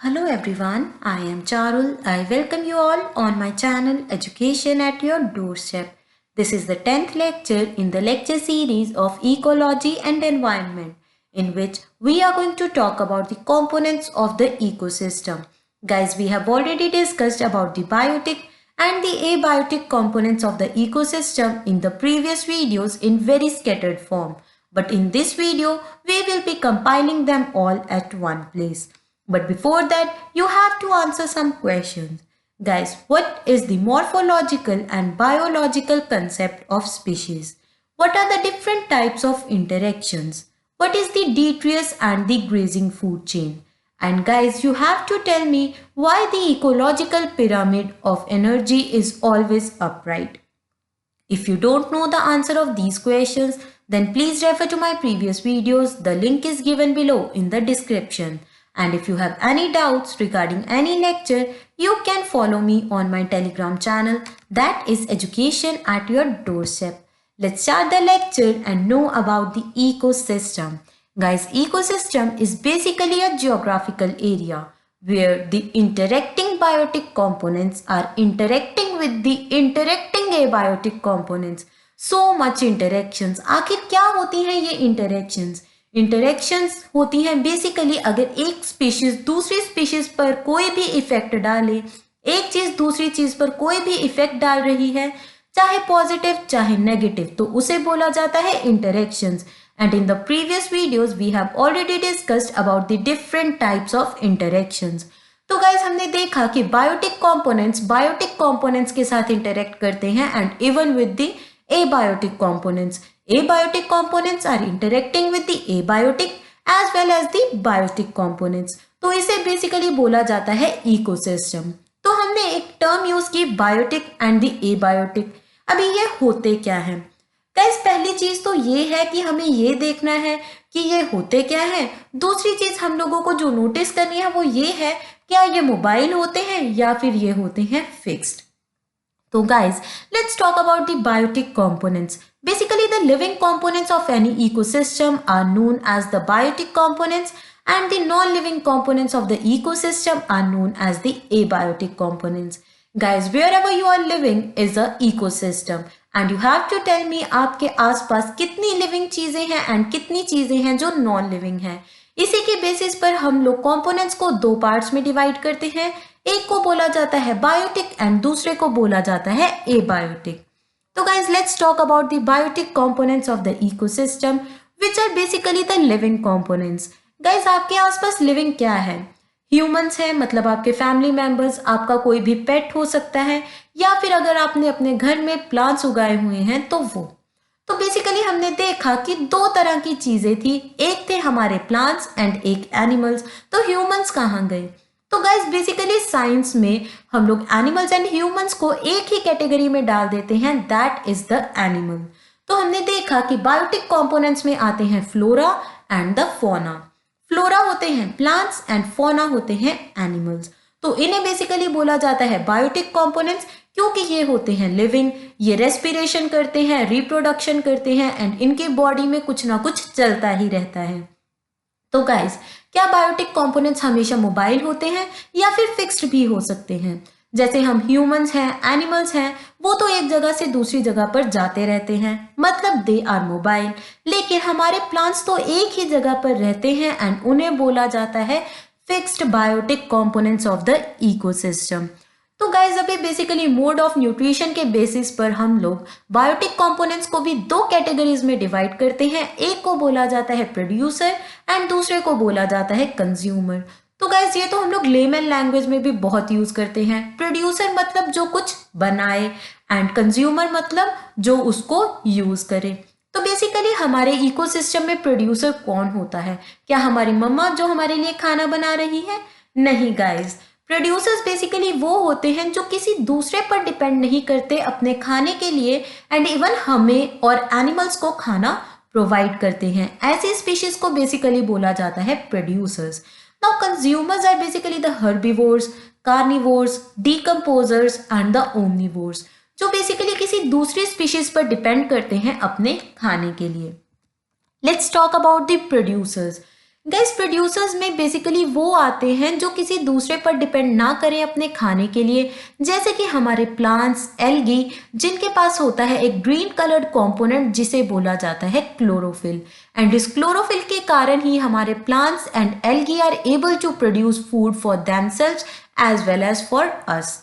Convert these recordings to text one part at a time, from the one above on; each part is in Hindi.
Hello everyone, I am Charul. I welcome you all on my channel Education at Your Doorstep. This is the 10th lecture in the lecture series of Ecology and Environment, in which we are going to talk about the components of the ecosystem. Guys, we have already discussed about the biotic and the abiotic components of the ecosystem in the previous videos in very scattered form. But in this video, we will be compiling them all at one place. But before that, you have to answer some questions. Guys, what is the morphological and biological concept of species? What are the different types of interactions? What is the detritus and the grazing food chain? And guys, you have to tell me why the ecological pyramid of energy is always upright. If you don't know the answer of these questions, then please refer to my previous videos. The link is given below in the description. And if you have any doubts regarding any lecture, you can follow me on my Telegram channel, that is Education at Your Doorstep. Let's start the lecture and know about the ecosystem. Guys, ecosystem is basically a geographical area where the interacting biotic components are interacting with the interacting abiotic components. So much interactions. आखिर क्या होती हैं ये interactions? इंटरेक्शंस होती हैं बेसिकली अगर एक स्पीशीज दूसरी स्पीशीज पर कोई भी इफेक्ट डाले, एक चीज दूसरी चीज पर कोई भी इफेक्ट डाल रही है, चाहे पॉजिटिव चाहे नेगेटिव, तो उसे बोला जाता है interactions. And in the previous videos we have already discussed about the different types of interactions. तो गाइज हमने देखा कि बायोटिक कंपोनेंट्स के साथ इंटरेक्ट करते हैं and even with the abiotic components. Abiotic components are interacting with the abiotic as well as the biotic components. तो इसे बेसिकली बोला जाता है इकोसिस्टम. तो हमने एक टर्म यूज की बायोटिक एंड द एबायोटिक. अभी ये होते क्या है? गाइस, पहली चीज तो ये है कि हमें ये देखना है कि ये होते क्या है. दूसरी चीज हम लोगों को जो नोटिस करनी है वो ये है, क्या ये मोबाइल होते हैं या फिर ये होते हैं fixed. So guys, let's talk about the biotic components. Basically, the living components of any ecosystem are known as the biotic components and the non-living components of the ecosystem are known as the abiotic components. Guys, wherever you are living is a ecosystem and you have to tell me आपके आसपास कितनी living चीजें हैं and कितनी चीजें हैं जो non-living हैं. इसी के बेसिस पर हम लोग कंपोनेंट्स को दो पार्ट्स में डिवाइड करते हैं. एक को बोला जाता है बायोटिक एंड दूसरे को बोला जाता है एबायोटिक. तो guys let's talk about the biotic components of the ecosystem which are basically the living components. Guys आपके आसपास लिविंग क्या है? ह्यूमंस है, मतलब आपके फैमिली मेंबर्स, आपका कोई भी पेट हो सकता है, या फिर अगर आपने अपने घर में प्लांट्स उगाए हुए हैं तो वो. तो बेसिकली हमने देखा कि दो तरह की चीजें थी, एक थे हमारे प्लांट्स एंड एक एनिमल्स. तो ह्यूमंस कहाँ गए? तो गाइस बेसिकली साइंस में हम लोग एनिमल्स एंड ह्यूमंस को एक ही कैटेगरी में डाल देते हैं, दैट इज द एनिमल. तो हमने देखा कि बायोटिक कंपोनेंट्स में आते हैं flora and the fauna. Flora होते हैं प्लांट्स एंड फौना होते हैं एनिमल्स. तो इन्हें बेसिकली बोला जाता है बायोटिक कंपोनेंट्स क्योंकि ये होते हैं लिविंग, ये रेस्पिरेशन करते हैं, रिप्रोडक्शन करते हैं एंड इनके बॉडी में कुछ ना कुछ चलता ही रहता है. तो गाइस, क्या बायोटिक कंपोनेंट्स हमेशा मोबाइल होते हैं या फिर फिक्स्ड भी हो सकते हैं? जैसे हम ह्यूमंस हैं, एनिमल्स हैं, वो तो एक जगह से दूसरी जगह पर जाते रहते हैं, मतलब दे आर मोबाइल. लेकिन हमारे प्लांट्स तो एक ही जगह पर रहते हैं एंड उन्हें बोला जाता है fixed biotic components of the ecosystem. तो गाइज अभी बेसिकली मोड ऑफ न्यूट्रिशन के बेसिस पर हम लोग बायोटिक कंपोनेंट्स को भी दो कैटेगरीज में डिवाइड करते हैं. एक को बोला जाता है प्रोड्यूसर एंड दूसरे को बोला जाता है कंज्यूमर. तो गाइज ये तो हम लोग लेमन लैंग्वेज में भी बहुत यूज करते हैं. प्रोड्यूसर मतलब जो कुछ बनाए एंड कंज्यूमर मतलब जो उसको यूज करे. तो बेसिकली हमारे इकोसिस्टम में प्रोड्यूसर कौन होता है? क्या हमारी मम्मा जो हमारे लिए खाना बना रही है? नहीं गाइज, प्रोड्यूसर्स बेसिकली वो होते हैं जो किसी दूसरे पर डिपेंड नहीं करते अपने खाने के लिए एंड इवन हमें और एनिमल्स को खाना प्रोवाइड करते हैं. ऐसी स्पीशीज को बेसिकली बोला जाता है producers. Now consumers are basically the herbivores, carnivores, decomposers and the omnivores, जो बेसिकली किसी दूसरी स्पीशीज पर डिपेंड करते हैं अपने खाने के लिए. Let's talk about the producers. Gas producers में बेसिकली वो आते हैं जो किसी दूसरे पर डिपेंड ना करें अपने खाने के लिए, जैसे कि हमारे प्लांट्स, एल्गी, जिनके पास होता है एक ग्रीन कलर्ड कंपोनेंट जिसे बोला जाता है क्लोरोफिल। एंड इस क्लोरोफिल के कारण ही हमारे plants and algae are able to produce food for themselves as well as for us.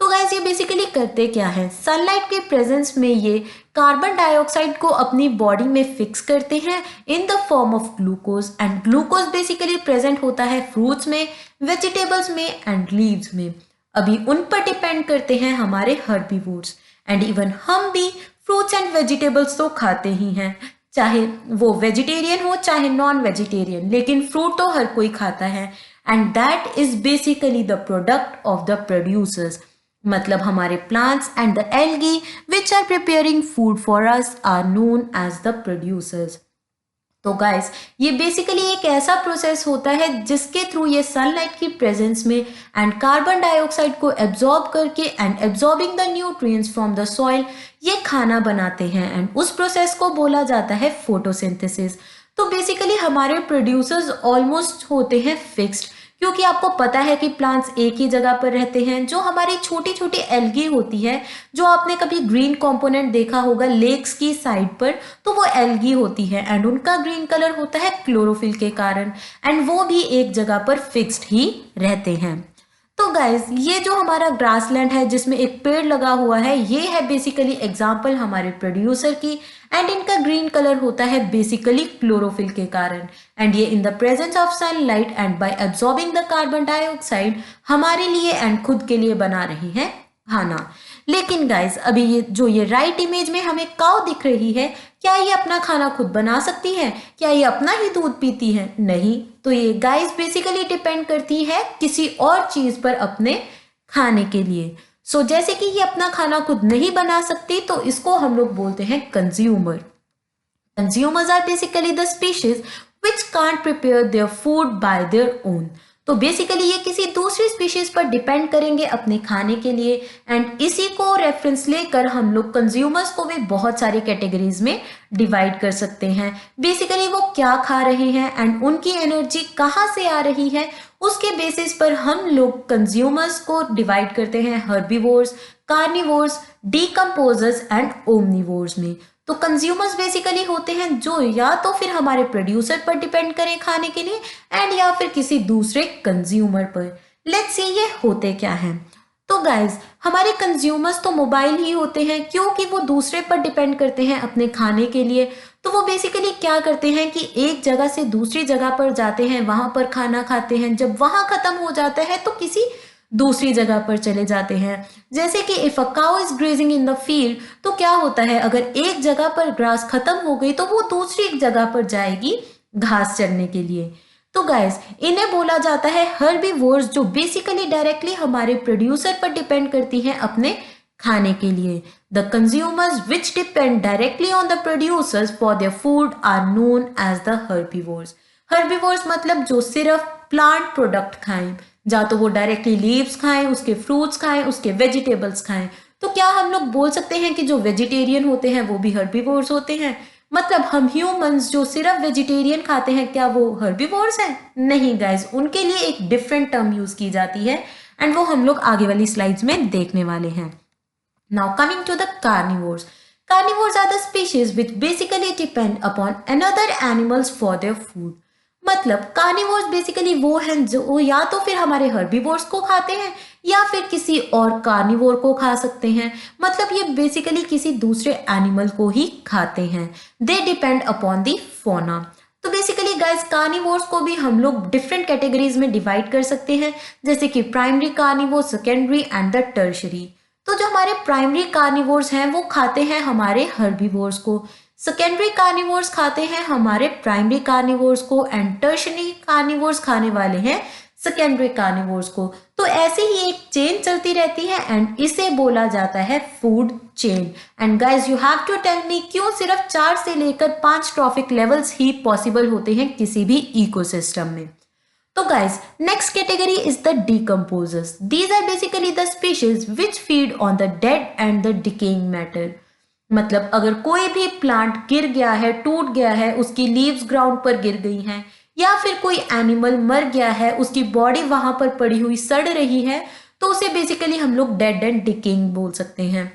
तो गाइस ये बेसिकली करते क्या है, सनलाइट के प्रेजेंस में ये कार्बन डाइऑक्साइड को अपनी बॉडी में फिक्स करते हैं in the form of glucose. And glucose basically present होता है फ्रूट्स में, वेजिटेबल्स में एंड लीव्स में। अभी उन पर डिपेंड करते हैं हमारे हर्बीवोर्स। एंड इवन हम भी फ्रूट्स एंड वेजिटेबल्स तो खाते ही हैं, चाहे वो वेजिटेरियन हो चाहे नॉन वेजिटेरियन, लेकिन फ्रूट तो हर कोई खाता है। And that is basically the product of the producers. मतलब हमारे plants and the algae which are preparing food for us are known as the producers. तो गाइस ये बेसिकली एक ऐसा प्रोसेस होता है जिसके थ्रू ये सनलाइट की प्रेजेंस में एंड कार्बन डाइऑक्साइड को एब्जॉर्ब करके and absorbing the nutrients from the soil ये खाना बनाते हैं। एंड उस प्रोसेस को बोला जाता है फोटोसिंथेसिस। तो बेसिकली हमारे प्रोड्यूसर्स ऑलमोस्ट होते हैं फिक्स्ड, क्योंकि आपको पता है कि प्लांट्स एक ही जगह पर रहते हैं। जो हमारी छोटी छोटी एल्गी होती है, जो आपने कभी ग्रीन कंपोनेंट देखा होगा लेक्स की साइड पर, तो वो एल्गी होती है एंड उनका ग्रीन कलर होता है क्लोरोफिल के कारण। एंड वो भी एक जगह पर फिक्स्ड ही रहते हैं। तो गाइज ये जो हमारा ग्रासलैंड है जिसमें एक पेड़ लगा हुआ है, ये है बेसिकली एग्जाम्पल हमारे प्रोड्यूसर की। एंड इनका ग्रीन कलर होता है बेसिकली क्लोरोफिल के कारण। एंड ये in the presence of sunlight and bye absorbing the carbon dioxide हमारे लिए एंड खुद के लिए बना रही है खाना। लेकिन गाइज अभी ये राइट इमेज में हमें काऊ दिख रही है, क्या ये अपना खाना खुद बना सकती है? क्या ये अपना ही दूध पीती है? नहीं। तो ये गाइज बेसिकली डिपेंड करती है किसी और चीज पर अपने खाने के लिए। सो जैसे कि ये अपना खाना खुद नहीं बना सकती, तो इसको हम लोग बोलते हैं consumer. Consumers are basically the species which can't prepare their food by their own. तो बेसिकली ये किसी दूसरी स्पीशीज पर डिपेंड करेंगे अपने खाने के लिए। एंड इसी को रेफरेंस लेकर हम लोग कंज्यूमर्स को भी बहुत सारी कैटेगरीज में डिवाइड कर सकते हैं। बेसिकली वो क्या खा रहे हैं एंड उनकी एनर्जी कहाँ से आ रही है, उसके बेसिस पर हम लोग कंज्यूमर्स को डिवाइड करते हैं herbivores, carnivores, decomposers and omnivores में। तो कंज्यूमर्स बेसिकली होते हैं जो या तो फिर हमारे प्रोड्यूसर पर डिपेंड करें खाने के लिए एंड या फिर किसी दूसरे कंज्यूमर पर। लेट्स सी ये होते क्या हैं। तो गाइज हमारे कंज्यूमर्स तो मोबाइल ही होते हैं, क्योंकि वो दूसरे पर डिपेंड करते हैं अपने खाने के लिए। तो वो बेसिकली क्या करते हैं कि एक जगह से दूसरी जगह पर जाते हैं, वहां पर खाना खाते हैं। जब वहां खत्म हो जाता है तो किसी दूसरी जगह पर चले जाते हैं। जैसे कि if a cow is grazing in the field, तो क्या होता है अगर एक जगह पर ग्रास खत्म हो गई तो वो दूसरी जगह पर जाएगी घास चरने के लिए। तो गाइस इन्हें बोला जाता है हर्बीवोर्स, जो बेसिकली डायरेक्टली हमारे प्रोड्यूसर पर डिपेंड करती हैं अपने खाने के लिए। The consumers which depend directly on the producers for their food are known as the herbivores. Herbivores मतलब जो सिर्फ प्लांट प्रोडक्ट खाएं, या तो वो डायरेक्टली लीव्स खाएं, उसके फ्रूट्स खाएं, उसके वेजिटेबल्स खाएं। तो क्या हम लोग बोल सकते हैं कि जो वेजिटेरियन होते हैं वो भी हर्बीवोर्स होते हैं? मतलब हम ह्यूमंस जो सिर्फ वेजिटेरियन खाते हैं, क्या वो हर्बीवोर्स हैं? नहीं गाइस, उनके लिए एक डिफरेंट टर्म यूज की जाती है एंड वो हम लोग आगे वाली स्लाइड्स में देखने वाले हैं। Now coming to the carnivores. Carnivores are the species which basically depend upon another animals for their food. मतलब कार्निवोर्स बेसिकली वो हैं जो या तो फिर हमारे हर्बीवोर्स को खाते हैं या फिर किसी और कार्निवोर को खा सकते हैं। मतलब ये बेसिकली किसी दूसरे एनिमल को ही खाते हैं। They depend upon the fauna. तो बेसिकली गाइस कार्निवोर्स को भी हम लोग डिफरेंट कैटेगरीज में डिवाइड कर सकते हैं, जैसे कि primary carnivore, secondary and the tertiary. तो जो हमारे प्राइमरी कार्निवोर्स हैं वो खाते हैं हमारे हर्बीवोर्स को, सेकेंडरी कार्निवोर्स खाते हैं हमारे प्राइमरी कार्निवोर्स को एंड टर्शरी कार्निवोर्स खाने वाले हैं सेकेंडरी कार्निवोर्स को। तो ऐसे ही एक चेन चलती रहती है एंड इसे बोला जाता है food chain. And guys you have to tell me क्यों सिर्फ 4 से लेकर 5 ट्रॉफिक लेवल्स ही पॉसिबल होते हैं किसी भी इकोसिस्टम में। तो guys next category is the decomposers. These are basically the species which feed on the dead and the decaying matter. मतलब अगर कोई भी प्लांट गिर गया है, टूट गया है, उसकी लीव्स ग्राउंड पर गिर गई हैं, या फिर कोई एनिमल मर गया है, उसकी बॉडी वहां पर पड़ी हुई सड़ रही है, तो उसे बेसिकली हम लोग डेड एंड डिकेइंग बोल सकते हैं।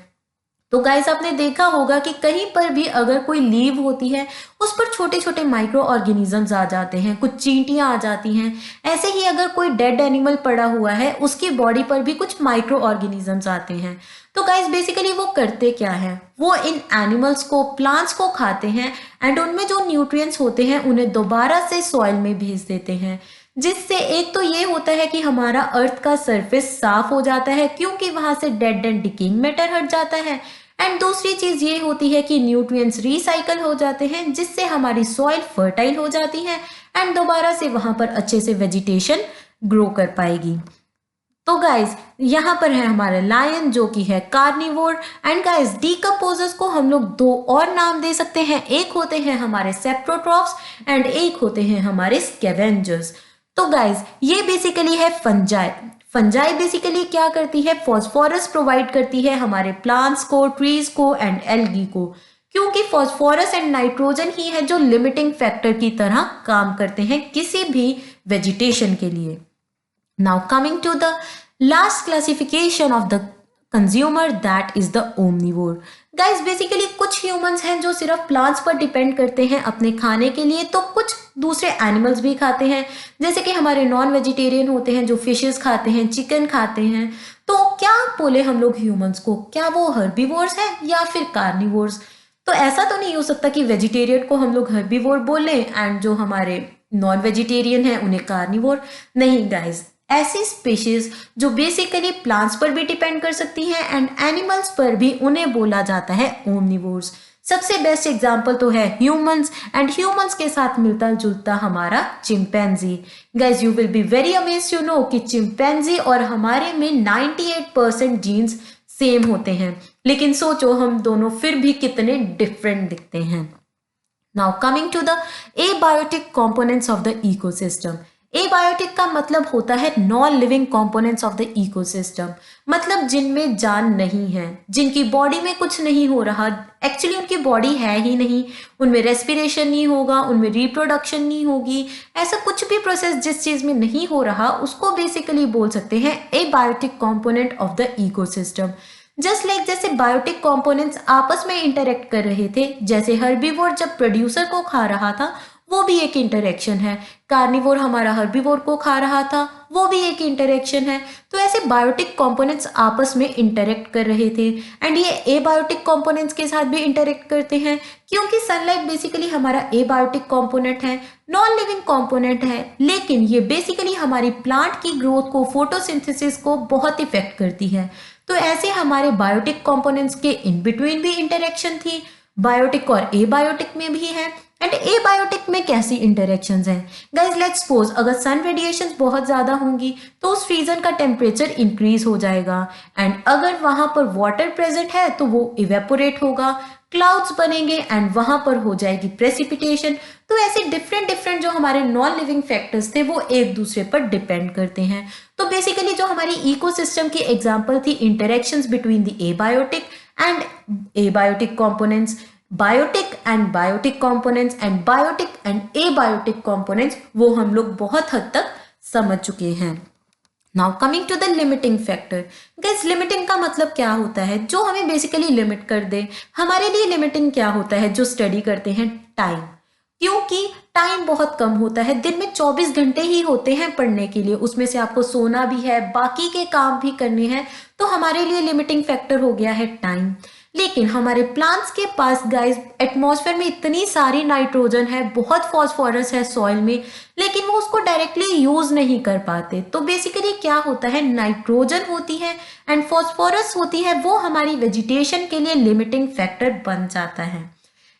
तो गाइस आपने देखा होगा कि कहीं पर भी अगर कोई लीव होती है उस पर छोटे छोटे माइक्रो ऑर्गेनिजम्स आ जाते हैं, कुछ चींटियां आ जाती हैं। ऐसे ही अगर कोई डेड एनिमल पड़ा हुआ है उसकी बॉडी पर भी कुछ माइक्रो ऑर्गेनिजम्स आते हैं। तो गाइस बेसिकली वो करते क्या है, वो इन एनिमल्स को, प्लांट्स को खाते हैं एंड उनमें जो न्यूट्रिएंट्स होते हैं उन्हें दोबारा से सॉइल में भेज देते हैं, जिससे एक तो ये होता है कि हमारा अर्थ का सरफेस साफ हो जाता है क्योंकि वहां से डेड एंड डिकेइंग मैटर हट जाता है, एंड दूसरी चीज ये होती है कि न्यूट्रिएंट्स रिसाइकल हो जाते हैं जिससे हमारी सॉइल फर्टाइल हो जाती है एंड दोबारा से वहां पर अच्छे से वेजिटेशन ग्रो कर पाएगी। तो गाइस यहाँ पर है हमारा लायन जो कि है कार्निवोर, एंड गाइस डीकम्पोजर्स को हम लोग दो और नाम दे सकते हैं, एक होते हैं हमारे सेप्रोट्रॉफ्स एंड एक होते हैं हमारे स्कैवेंजर्स। तो गाइस ये बेसिकली है फंजाई। फंजाई बेसिकली क्या करती है, फॉस्फोरस प्रोवाइड करती है हमारे प्लांट्स को, ट्रीज को एंड एल्गी को, क्योंकि फॉस्फोरस एंड नाइट्रोजन ही है जो लिमिटिंग फैक्टर की तरह काम करते हैं किसी भी वेजिटेशन के लिए। Now coming to the last classification of the consumer, that is the omnivore. Guys basically कुछ ह्यूमंस हैं जो सिर्फ प्लांट्स पर डिपेंड करते हैं अपने खाने के लिए, तो कुछ दूसरे एनिमल्स भी खाते हैं, जैसे कि हमारे नॉन वेजिटेरियन होते हैं जो फिशेस खाते हैं, चिकन खाते हैं। तो क्या बोले हम लोग ह्यूमंस को, क्या वो हर्बीवोर्स हैं या फिर कार्निवोर्स? तो ऐसा तो नहीं हो सकता कि वेजिटेरियन को हम लोग हर्बीवोर बोले एंड जो हमारे नॉन वेजिटेरियन है उन्हें कार्निवोर। नहीं गाइस, ऐसी स्पीशीज जो बेसिकली प्लांट्स पर भी डिपेंड कर सकती हैं एंड एनिमल्स पर भी, उन्हें बोला जाता है ओमनिवोर्स। सबसे बेस्ट एग्जांपल तो है ह्यूमंस, एंड ह्यूमंस के साथ मिलता जुलता हमारा chimpanzee. Guys you will be very amazed to know कि चिंपैंजी और हमारे में 98% जीन्स सेम होते हैं, लेकिन सोचो हम दोनों फिर भी कितने डिफरेंट दिखते हैं। Now coming to the abiotic components of the ecosystem. Abiotic का मतलब होता है non living components of the ecosystem, मतलब जिनमें जान नहीं है, जिनकी बॉडी में कुछ नहीं हो रहा, एक्चुअली उनकी बॉडी है ही नहीं, उनमें रेस्पिरेशन नहीं होगा, उनमें रिप्रोडक्शन नहीं होगी, ऐसा कुछ भी प्रोसेस जिस चीज में नहीं हो रहा उसको बेसिकली बोल सकते हैं abiotic component of the ecosystem. Just like जैसे बायोटिक कंपोनेंट्स आपस में इंटरेक्ट कर रहे थे, जैसे हर्बीवोर जब प्रोड्यूसर को खा रहा था वो भी एक इंटरेक्शन है, कार्निवोर हमारा हर्बीवोर को खा रहा था वो भी एक इंटरेक्शन है। तो ऐसे बायोटिक कंपोनेंट्स आपस में इंटरेक्ट कर रहे थे एंड ये एबायोटिक कंपोनेंट्स के साथ भी इंटरेक्ट करते हैं, क्योंकि सनलाइट बेसिकली हमारा एबायोटिक कंपोनेंट है, नॉन लिविंग कंपोनेंट है, लेकिन ये बेसिकली हमारी प्लांट की ग्रोथ को, फोटोसिंथेसिस को बहुत इफेक्ट करती है। तो ऐसे हमारे बायोटिक कंपोनेंट्स के इन बिटवीन भी इंटरेक्शन थी, बायोटिक और एबायोटिक में भी है। एंड एबायोटिक में कैसी इंटरेक्शंस हैं गाइज, लेट्स सपोज अगर सन रेडिएशंस बहुत ज़्यादा होंगी तो उस रीजन का टेम्परेचर इंक्रीज हो जाएगा, एंड अगर वहां पर वाटर प्रेजेंट है तो वो इवेपोरेट होगा, क्लाउड्स बनेंगे एंड वहां पर हो जाएगी प्रेसिपिटेशन। तो ऐसे डिफरेंट डिफरेंट जो हमारे नॉन लिविंग फैक्टर्स थे वो एक दूसरे पर डिपेंड करते हैं। तो बेसिकली जो हमारी इकोसिस्टम की एग्जांपल थी interactions between the abiotic and abiotic components, biotic and biotic components and biotic and abiotic components, वो हम लोग बहुत हद तक समझ चुके हैं। Now coming to the limiting factor. Guys limiting का मतलब क्या होता है, जो हमें बेसिकली लिमिट कर दे। हमारे लिए लिमिटिंग क्या होता है, जो स्टडी करते हैं टाइम, क्योंकि टाइम बहुत कम होता है, दिन में 24 घंटे ही होते हैं पढ़ने के लिए, उसमें से आपको सोना भी है, बाकी के काम भी करने हैं, तो हमारे लिए लिमिटिंग फैक्टर हो गया है टाइम। लेकिन हमारे प्लांट्स के पास गाइस एटमॉस्फेयर में इतनी सारी नाइट्रोजन है, बहुत फॉस्फोरस है सॉइल में, लेकिन वो उसको डायरेक्टली यूज नहीं कर पाते। तो बेसिकली क्या होता है, नाइट्रोजन होती है एंड फॉस्फोरस होती है, वो हमारी वेजिटेशन के लिए लिमिटिंग फैक्टर बन जाता है।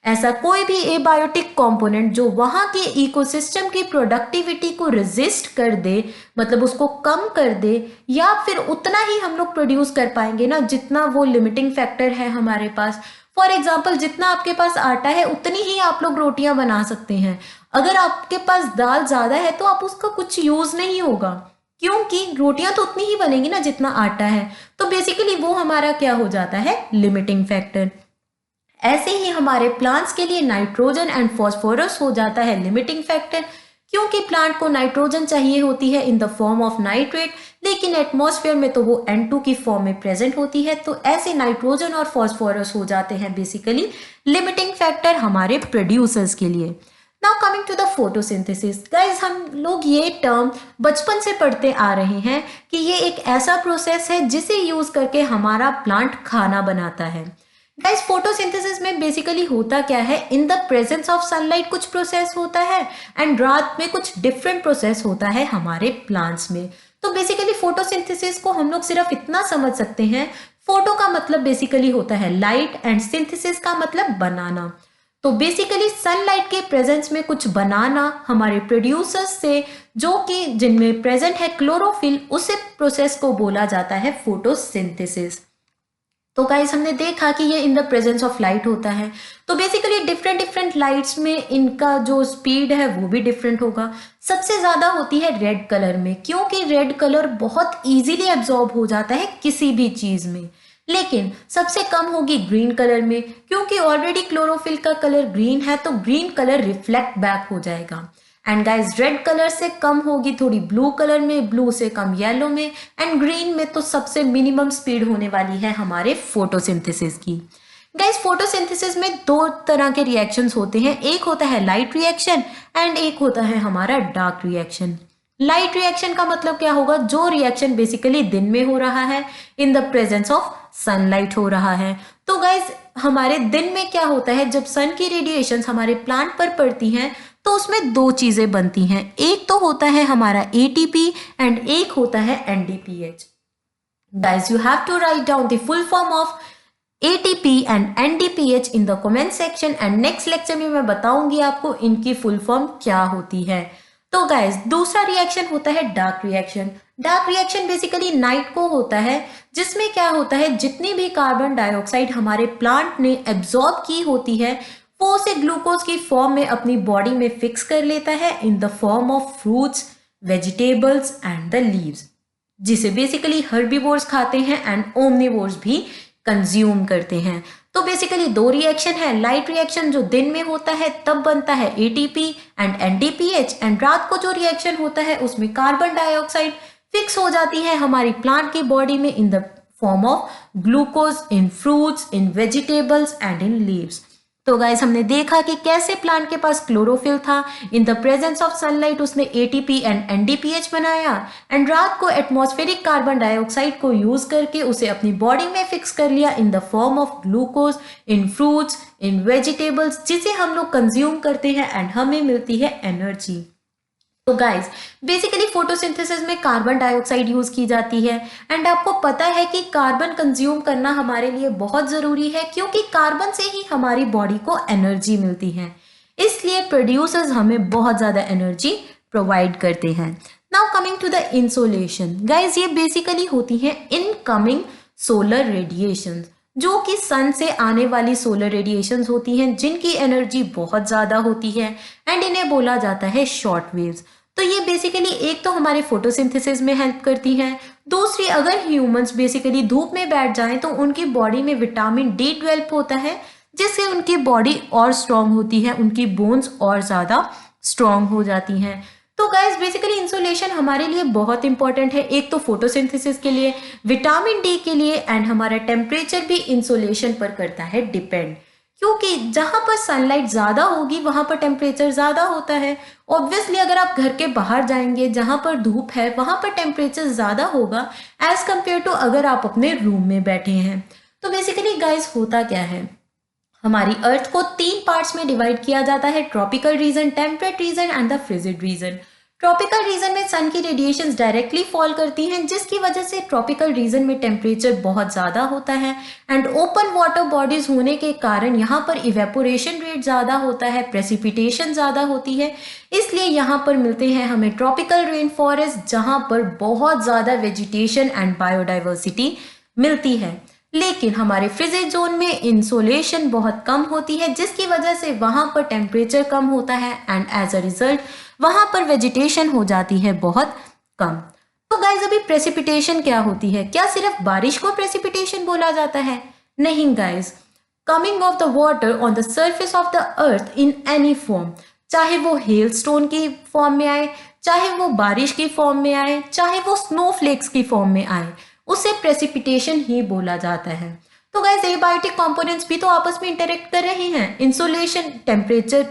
ऐसा कोई भी एबायोटिक कंपोनेंट जो वहां के इकोसिस्टम की प्रोडक्टिविटी को रेजिस्ट कर दे, मतलब उसको कम कर दे, या फिर उतना ही हम लोग प्रोड्यूस कर पाएंगे ना जितना वो लिमिटिंग फैक्टर है हमारे पास। फॉर एग्जाम्पल जितना आपके पास आटा है उतनी ही आप लोग रोटियां बना सकते हैं। अगर आपके पास दाल ज्यादा है तो आप उसका कुछ यूज नहीं होगा, क्योंकि रोटियां तो उतनी ही बनेंगी ना जितना आटा है। तो बेसिकली वो हमारा क्या हो जाता है, लिमिटिंग फैक्टर। ऐसे ही हमारे प्लांट्स के लिए नाइट्रोजन एंड फॉस्फोरस हो जाता है लिमिटिंग फैक्टर, क्योंकि प्लांट को नाइट्रोजन चाहिए होती है in the form of nitrate, लेकिन एटमॉस्फेयर में तो वो N2 की फॉर्म में प्रेजेंट होती है। तो ऐसे नाइट्रोजन और फॉस्फोरस हो जाते हैं बेसिकली लिमिटिंग फैक्टर हमारे प्रोड्यूसर्स के लिए। Now coming to the photosynthesis, guys हम लोग ये टर्म बचपन से पढ़ते आ रहे हैं कि ये एक ऐसा प्रोसेस है जिसे यूज करके हमारा प्लांट खाना बनाता है। गाइज फोटोसिंथेसिस में बेसिकली होता क्या है, in the presence of sunlight कुछ प्रोसेस होता है एंड रात में कुछ डिफरेंट प्रोसेस होता है हमारे प्लांट्स में। तो बेसिकली फोटोसिंथेसिस को हम लोग सिर्फ इतना समझ सकते हैं, फोटो का मतलब बेसिकली होता है लाइट एंड सिंथेसिस का मतलब बनाना। तो बेसिकली सनलाइट के प्रेजेंस में कुछ बनाना हमारे प्रोड्यूसर्स से, जो कि जिनमें प्रेजेंट है क्लोरोफिल, उसे प्रोसेस को बोला जाता है फोटोसिंथेसिस। तो गाइस हमने देखा कि ये in the presence of light होता है। तो बेसिकली डिफरेंट लाइट्स में इनका जो स्पीड है वो भी डिफरेंट होगा। सबसे ज्यादा होती है रेड कलर में, क्योंकि रेड कलर बहुत इजीली एब्जॉर्ब हो जाता है किसी भी चीज में। लेकिन सबसे कम होगी ग्रीन कलर में, क्योंकि ऑलरेडी क्लोरोफिल का कलर ग्रीन है, तो ग्रीन कलर रिफ्लेक्ट बैक हो जाएगा। एंड गाइज रेड कलर से कम होगी थोड़ी ब्लू कलर में, ब्लू से कम येलो में, एंड ग्रीन में तो सबसे मिनिमम स्पीड होने वाली है हमारे फोटोसिंथेसिस की। गाइज फोटोसिंथेसिस में दो तरह के रिएक्शंस होते हैं, एक होता है लाइट रिएक्शन एंड एक होता है हमारा डार्क रिएक्शन। लाइट रिएक्शन का मतलब क्या होगा, जो रिएक्शन बेसिकली दिन में हो रहा है, in the presence of sunlight हो रहा है। तो गाइज हमारे दिन में क्या होता है, जब सन की रेडिएशंस हमारे प्लांट पर पड़ती हैं तो उसमें दो चीजें बनती हैं, एक तो होता है हमारा ATP एंड एक होता है NDPH। Guys you have to write down the full form of ATP and NDPH in the comment section, and next lecture में मैं बताऊंगी आपको इनकी फुल फॉर्म क्या होती है। तो गाइज दूसरा रिएक्शन होता है dark reaction. Dark reaction basically night को होता है, जिसमें क्या होता है, जितनी भी कार्बन डाइऑक्साइड हमारे प्लांट ने एब्जॉर्ब की होती है वो उसे ग्लूकोज की फॉर्म में अपनी बॉडी में फिक्स कर लेता है in the form of fruits, vegetables and the leaves, जिसे बेसिकली हर्बीवोर्स खाते हैं एंड ओमनिवोर्स भी कंज्यूम करते हैं। तो बेसिकली दो रिएक्शन है, लाइट रिएक्शन जो दिन में होता है तब बनता है ATP एंड NDPH, एंड रात को जो रिएक्शन होता है उसमें कार्बन डाइऑक्साइड फिक्स हो जाती है हमारी प्लांट की बॉडी में in the form of glucose in fruits, in vegetables and in leaves. तो गाइस हमने देखा कि कैसे प्लांट के पास क्लोरोफिल था, in the presence of sunlight उसने ATP एंड NDPH बनाया, एंड रात को एटमॉस्फेरिक कार्बन डाइऑक्साइड को यूज करके उसे अपनी बॉडी में फिक्स कर लिया in the form of glucose in fruits, in vegetables, जिसे हम लोग कंज्यूम करते हैं एंड हमें मिलती है एनर्जी। तो गाइज बेसिकली फोटोसिंथेसिस में कार्बन डाइऑक्साइड यूज की जाती है, एंड आपको पता है कि कार्बन कंज्यूम करना हमारे लिए बहुत जरूरी है, क्योंकि कार्बन से ही हमारी बॉडी को एनर्जी मिलती है, इसलिए प्रोड्यूसर्स हमें बहुत ज्यादा एनर्जी प्रोवाइड करते हैं। Now coming to the insolation, guys ये बेसिकली होती है इनकमिंग सोलर रेडिएशंस, जो कि सन से आने वाली सोलर रेडिएशंस होती हैं, जिनकी एनर्जी बहुत ज्यादा होती है एंड इन्हें बोला जाता है शॉर्ट वेव्स। तो ये बेसिकली एक तो हमारे फोटोसिंथेसिस में हेल्प करती हैं, दूसरी अगर ह्यूमंस बेसिकली धूप में बैठ जाएं तो उनकी बॉडी में विटामिन D डेवलप होता है, जिससे उनकी बॉडी और स्ट्रांग होती है, उनकी बोन्स और ज्यादा स्ट्रांग हो जाती हैं। तो गाइज बेसिकली इंसोलेशन हमारे लिए बहुत इंपॉर्टेंट है, एक तो फोटोसिंथेसिस के लिए, विटामिन D के लिए, एंड हमारा टेम्परेचर भी इंसोलेशन पर करता है डिपेंड, क्योंकि जहां पर सनलाइट ज्यादा होगी वहां पर टेम्परेचर ज्यादा होता है। ऑब्वियसली अगर आप घर के बाहर जाएंगे जहां पर धूप है वहां पर टेम्परेचर ज्यादा होगा एज कम्पेयर टू अगर आप अपने रूम में बैठे हैं। तो बेसिकली गाइज होता क्या है, हमारी अर्थ को 3 पार्ट्स में डिवाइड किया जाता है, tropical region, temperate region and the frigid region. Tropical region में सन की रेडिएशंस डायरेक्टली फॉल करती हैं, जिसकी वजह से ट्रॉपिकल रीजन में टेम्परेचर बहुत ज्यादा होता है, एंड ओपन वाटर बॉडीज होने के कारण यहाँ पर इवेपोरेशन रेट ज्यादा होता है, प्रेसिपिटेशन ज्यादा होती है, इसलिए यहाँ पर मिलते हैं हमें ट्रॉपिकल रेन फॉरेस्ट, जहाँ पर बहुत ज्यादा वेजिटेशन एंड बायोडाइवर्सिटी मिलती है। लेकिन हमारे फ्रिजिड जोन में इंसोलेशन बहुत कम होती है, जिसकी वजह से वहां पर टेम्परेचर कम होता है एंड एज अ रिजल्ट वहां पर वेजिटेशन हो जाती है बहुत कम। तो गाइज अभी प्रेसिपिटेशन क्या होती है, क्या सिर्फ बारिश को प्रेसिपिटेशन बोला जाता है? नहीं guys, coming of the water on the surface of the earth in any form, चाहे वो हेलस्टोन की फॉर्म में आए, चाहे वो बारिश की फॉर्म में आए, चाहे वो स्नोफ्लेक्स की फॉर्म में आए, उसे प्रेसिपिटेशन ही बोला जाता है। तो गाइस एबायोटिक कंपोनेंट्स भी तो आपस में इंटरेक्ट कर रहे हैं। इंसोलेशन, टेम्परेचर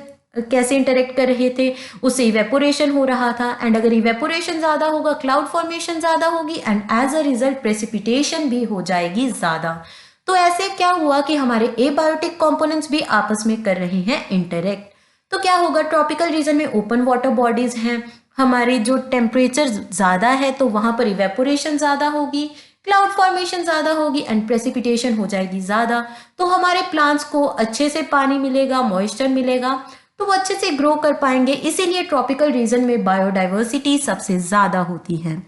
कैसे इंटरेक्ट कर रहे थे, उससे इवेपोरेशन हो रहा था, एंड अगर इवेपोरेशन ज्यादा होगा क्लाउड फॉर्मेशन ज्यादा होगी, and as a result precipitation भी हो जाएगी ज्यादा। तो ऐसे क्या हुआ कि हमारे एबायोटिक कंपोनेंट्स भी आपस में कर रहे हैं इंटरेक्ट। तो क्या होगा, ट्रॉपिकल रीजन में ओपन वाटर बॉडीज हैं, हमारे जो टेम्परेचर ज्यादा है तो वहां पर इवेपोरेशन ज्यादा होगी, क्लाउड फॉर्मेशन ज्यादा होगी, एंड प्रेसिपिटेशन हो जाएगी ज्यादा। तो हमारे प्लांट्स को अच्छे से पानी मिलेगा, मॉइस्चर मिलेगा, तो वो अच्छे से ग्रो कर पाएंगे। इसीलिए ट्रॉपिकल रीजन में बायोडाइवर्सिटी सबसे ज्यादा होती है।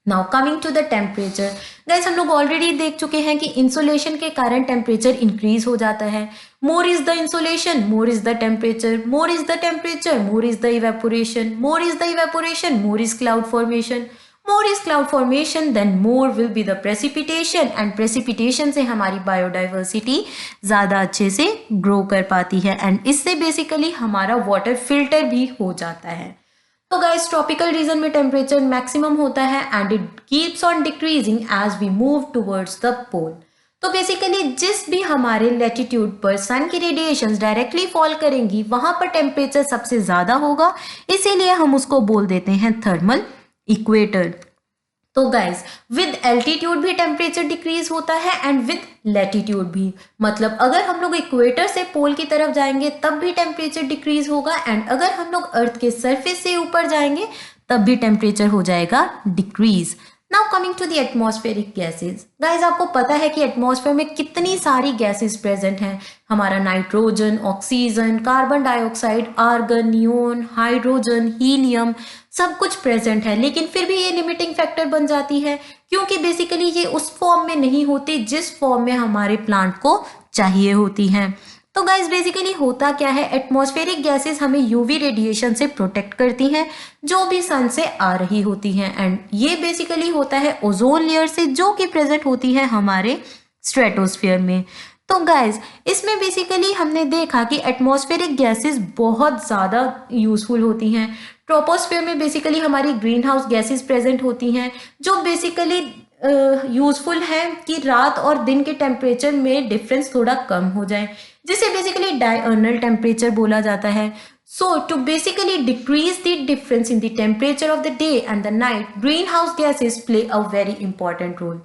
Now coming to the temperature, guys हम लोग ऑलरेडी देख चुके हैं कि इंसोलेशन के कारण टेम्परेचर इंक्रीज हो जाता है। More is the insolation, more is the temperature, more is the temperature, more is the evaporation, more is the evaporation, more is cloud formation, more is cloud formation, then more will be the precipitation, and precipitation से हमारी बायोडाइवर्सिटी ज्यादा अच्छे से ग्रो कर पाती है, एंड इससे बेसिकली हमारा वाटर फिल्टर भी हो जाता है। तो गाइस ट्रॉपिकल रीजन में टेम्परेचर मैक्सिमम होता है and it keeps on decreasing as we move towards the pole. तो बेसिकली जिस भी हमारे लैटिट्यूड पर सन की रेडिएशंस डायरेक्टली फॉल करेंगी वहां पर टेम्परेचर सबसे ज्यादा होगा, इसीलिए हम उसको बोल देते हैं थर्मल इक्वेटर। तो गाइस विद एल्टीट्यूड भी टेम्परेचर डिक्रीज होता है एंड विद लैटिट्यूड भी, मतलब अगर हम लोग इक्वेटर से पोल की तरफ जाएंगे तब भी टेम्परेचर डिक्रीज होगा, एंड अगर हम लोग अर्थ के सरफेस से ऊपर जाएंगे तब भी टेम्परेचर हो जाएगा decrease. Now coming to the atmospheric gases, guys आपको पता है कि एटमॉस्फेयर में कितनी सारी गैसेस प्रेजेंट हैं। हमारा nitrogen, oxygen, carbon dioxide, argon, neon, hydrogen, helium सब कुछ प्रेजेंट है, लेकिन फिर भी ये लिमिटिंग फैक्टर बन जाती है क्योंकि बेसिकली ये उस फॉर्म में नहीं होती जिस फॉर्म में हमारे प्लांट को चाहिए होती हैं। तो गाइस बेसिकली होता क्या है, एटमॉस्फेरिक गैसेस हमें यूवी रेडिएशन से प्रोटेक्ट करती हैं जो भी सन से आ रही होती हैं, एंड ये बेसिकली होता है ओजोन लेयर से जो कि प्रेजेंट होती है हमारे स्ट्रेटोस्फीयर में। तो गाइस इसमें बेसिकली हमने देखा कि एटमॉस्फेरिक गैसेस बहुत ज़्यादा यूजफुल होती हैं। ट्रोपोस्फेयर में बेसिकली हमारी ग्रीन हाउस गैसेस प्रेजेंट होती हैं जो बेसिकली यूजफुल है कि रात और दिन के टेम्परेचर में डिफरेंस थोड़ा कम हो जाए, जिसे बेसिकली डायurnal टेम्परेचर बोला जाता है। So to basically decrease the difference in the temperature of the day and the night, greenhouse gases play a very important role.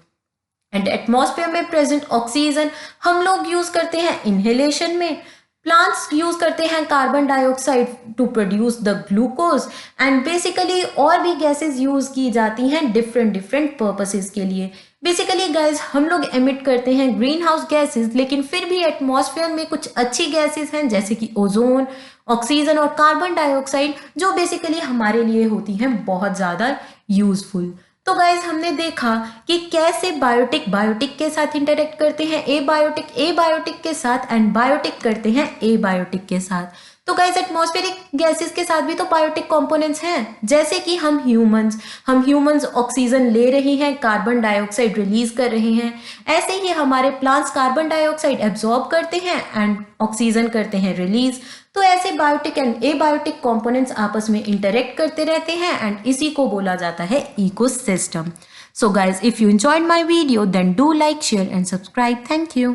And atmosphere में प्रेजेंट ऑक्सीजन हम लोग यूज करते हैं इनहेलेशन में, प्लांट्स यूज करते हैं carbon dioxide to produce the glucose, and basically और भी गैसेस यूज की जाती हैं डिफरेंट डिफरेंट पर्पसेस के लिए। बेसिकली गाइस हम लोग एमिट करते हैं ग्रीन हाउस गैसेस, लेकिन फिर भी एटमॉस्फेयर में कुछ अच्छी गैसेस हैं जैसे कि ओजोन, ऑक्सीजन और कार्बन डाइऑक्साइड जो बेसिकली हमारे लिए होती हैं बहुत ज़्यादा यूजफुल। तो गाइज हमने देखा कि कैसे बायोटिक के साथ इंटरेक्ट करते हैं, एबायोटिक के साथ, एंड बायोटिक करते हैं एबायोटिक के साथ। तो गाइज एटमॉस्फेरिक गैसेस के साथ भी तो बायोटिक कंपोनेंट्स हैं, जैसे कि हम ह्यूमंस ऑक्सीजन ले रहे हैं, कार्बन डाइऑक्साइड रिलीज कर रहे हैं, ऐसे ही हमारे प्लांट्स कार्बन डाइऑक्साइड एब्जॉर्ब करते हैं एंड ऑक्सीजन करते हैं रिलीज। तो ऐसे बायोटिक एंड एबायोटिक कंपोनेंट्स आपस में इंटरेक्ट करते रहते हैं एंड इसी को बोला जाता है ecosystem. So guys if you enjoyed my video then do like, share and subscribe. Thank you.